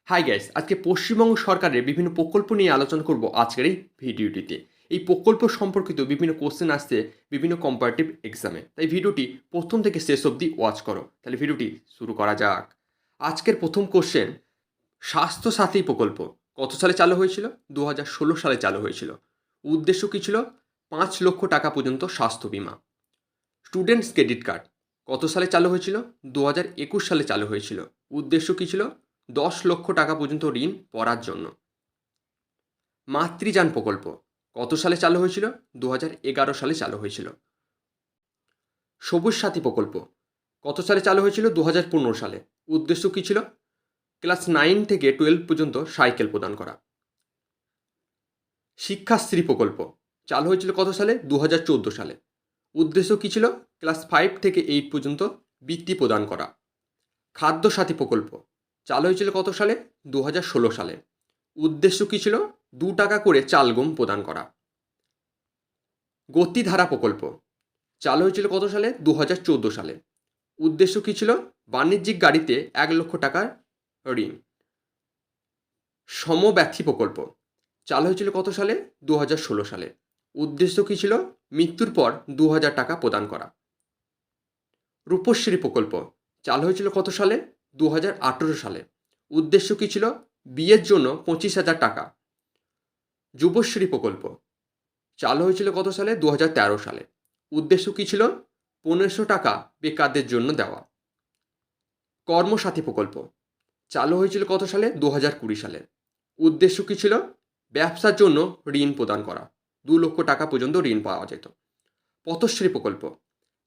Hi guys, আজকে পশ্চিমবঙ্গ সরকারের বিভিন্ন প্রকল্প নিয়ে আলোচনা করব আজকের এই ভিডিওটিতে। এই প্রকল্প সম্পর্কিত বিভিন্ন কোশ্চেন আসছে বিভিন্ন কম্পারেটিভ এক্সামে, তাই ভিডিওটি প্রথম থেকে শেষ অবধি ওয়াচ করো। তাহলে ভিডিওটি শুরু করা যাক। আজকের প্রথম কোশ্চেন, স্বাস্থ্য সাথী প্রকল্প কত সালে চালু হয়েছিল? 2016 সালে চালু হয়েছিল। উদ্দেশ্য কী ছিল? 5 লক্ষ টাকা পর্যন্ত স্বাস্থ্য বিমা। স্টুডেন্টস ক্রেডিট কার্ড কত সালে চালু হয়েছিল? 2021 সালে চালু হয়েছিল। উদ্দেশ্য কী ছিল? 10 লক্ষ টাকা পর্যন্ত ঋণ পড়ার জন্য। মাতৃযান প্রকল্প কত সালে চালু হয়েছিল? 2011 সালে চালু হয়েছিল। সবুজ সাথী প্রকল্প কত সালে চালু হয়েছিল? 2015 সালে। উদ্দেশ্য কী ছিল? ক্লাস 9 থেকে 12 পর্যন্ত সাইকেল প্রদান করা। শিক্ষাশ্রী প্রকল্প চালু হয়েছিল কত সালে? 2014 সালে। উদ্দেশ্য কী ছিল? ক্লাস 5 থেকে 8 পর্যন্ত বৃত্তি প্রদান করা। খাদ্য সাথী প্রকল্প চালু হয়েছিল কত সালে? 2016 সালে। উদ্দেশ্য কী ছিল? 2 টাকা করে চাল গম প্রদান করা। গতিধারা প্রকল্প চালু হয়েছিল কত সালে? 2014 সালে। উদ্দেশ্য কী ছিল? বাণিজ্যিক গাড়িতে 1 লক্ষ টাকার ঋণ। সমব্যথী প্রকল্প চালু হয়েছিল কত সালে? 2016 সালে। উদ্দেশ্য কী ছিল? মৃত্যুর পর 2000 টাকা প্রদান করা। রূপশ্রী প্রকল্প চালু হয়েছিল কত সালে? 2018 সালে। উদ্দেশ্য কী ছিল? বিয়ের জন্য 25,000 টাকা। যুবশ্রী প্রকল্প চালু হয়েছিল কত সালে? 2013 সালে। উদ্দেশ্য কী ছিল? 1500 টাকা বেকারদের জন্য দেওয়া। কর্মসাথী প্রকল্প চালু হয়েছিল কত সালে? 2020 সালে। উদ্দেশ্য কী ছিল? ব্যবসার জন্য ঋণ প্রদান করা। 2 লক্ষ টাকা পর্যন্ত ঋণ পাওয়া যেত। পথশ্রী প্রকল্প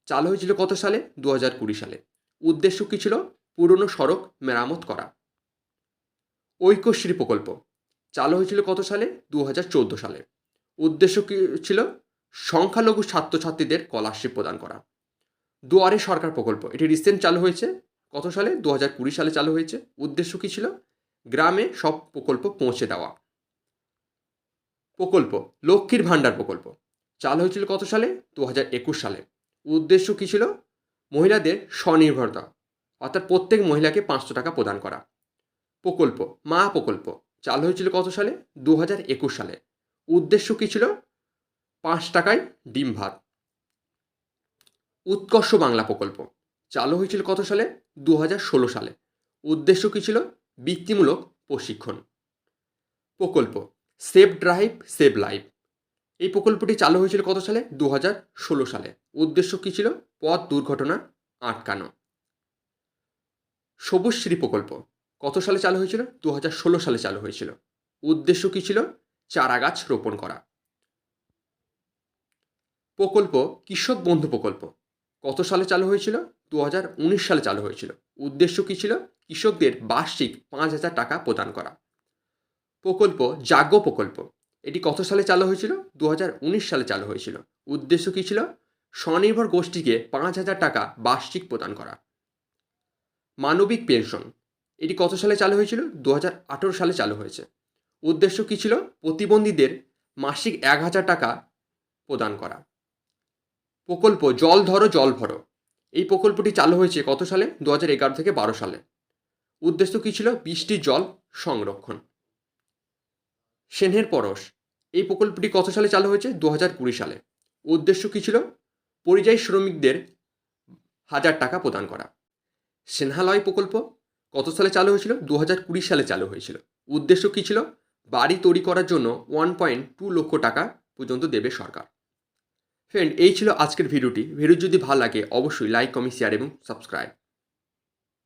চালু হয়েছিল কত সালে? 2020 সালে। উদ্দেশ্য কী ছিল? পুরনো সড়ক মেরামত করা। ঐক্যশ্রী প্রকল্প চালু হয়েছিল কত সালে? 2014 সালে। উদ্দেশ্য কী ছিল? সংখ্যালঘু ছাত্রছাত্রীদের স্কলারশিপ প্রদান করা। দুয়ারে সরকার প্রকল্প এটি রিসেন্ট চালু হয়েছে। কত সালে? 2020 সালে চালু হয়েছে। উদ্দেশ্য কী ছিল? গ্রামে সব প্রকল্প পৌঁছে দেওয়া। প্রকল্প লক্ষ্মীর ভাণ্ডার প্রকল্প চালু হয়েছিল কত সালে? 2021 সালে। উদ্দেশ্য কী ছিল? মহিলাদের স্বনির্ভরতা, অর্থাৎ প্রত্যেক মহিলাকে 500 টাকা প্রদান করা। প্রকল্প মা প্রকল্প চালু হয়েছিল কত সালে? 2021 সালে। উদ্দেশ্য কী ছিল? 5 টাকায় ডিম ভাত। উৎকর্ষ বাংলা প্রকল্প চালু হয়েছিল কত সালে? 2016 সালে। উদ্দেশ্য কী ছিল? বৃত্তিমূলক প্রশিক্ষণ। প্রকল্প সেভ ড্রাইভ সেভ লাইফ এই প্রকল্পটি চালু হয়েছিল কত সালে? 2016 সালে। উদ্দেশ্য কী ছিল? পথ দুর্ঘটনা আটকানো। সবুজশ্রী প্রকল্প কত সালে চালু হয়েছিল? 2016 সালে চালু হয়েছিল। উদ্দেশ্য কী ছিল? চারা গাছ রোপণ করা। প্রকল্প কৃষক বন্ধু প্রকল্প কত সালে চালু হয়েছিল? 2019 সালে চালু হয়েছিল। উদ্দেশ্য কী ছিল? কৃষকদের বার্ষিক 5,000 টাকা প্রদান করা। প্রকল্প জাগ্য প্রকল্প এটি কত সালে চালু হয়েছিল? 2019 সালে চালু হয়েছিল। উদ্দেশ্য কী ছিল? স্বনির্ভর গোষ্ঠীকে 5,000 টাকা বার্ষিক প্রদান করা। মানবিক পেনশন এটি কত সালে চালু হয়েছিল? 2018 সালে চালু হয়েছে। উদ্দেশ্য কী ছিল? প্রতিবন্ধীদের মাসিক 1,000 টাকা প্রদান করা। প্রকল্প জল ধরো জল ভরো এই প্রকল্পটি চালু হয়েছে কত সালে? 2011 থেকে 12 সালে। উদ্দেশ্য কী ছিল? বৃষ্টির জল সংরক্ষণ। সেনের পরশ এই প্রকল্পটি কত সালে চালু হয়েছে? 2020 সালে। উদ্দেশ্য কী ছিল? পরিযায়ী শ্রমিকদের 1,000 টাকা প্রদান করা। স্নেহালয় প্রকল্প কত সালে চালু হয়েছিল? 2020 সালে চালু হয়েছিল। উদ্দেশ্য কী ছিল? বাড়ি তৈরি করার জন্য 1.2 লক্ষ টাকা পর্যন্ত দেবে সরকার। ফ্রেন্ড, এই ছিল আজকের ভিডিওটি। ভিডিও যদি ভালো লাগে অবশ্যই লাইক, কমেন্ট, শেয়ার এবং সাবস্ক্রাইব।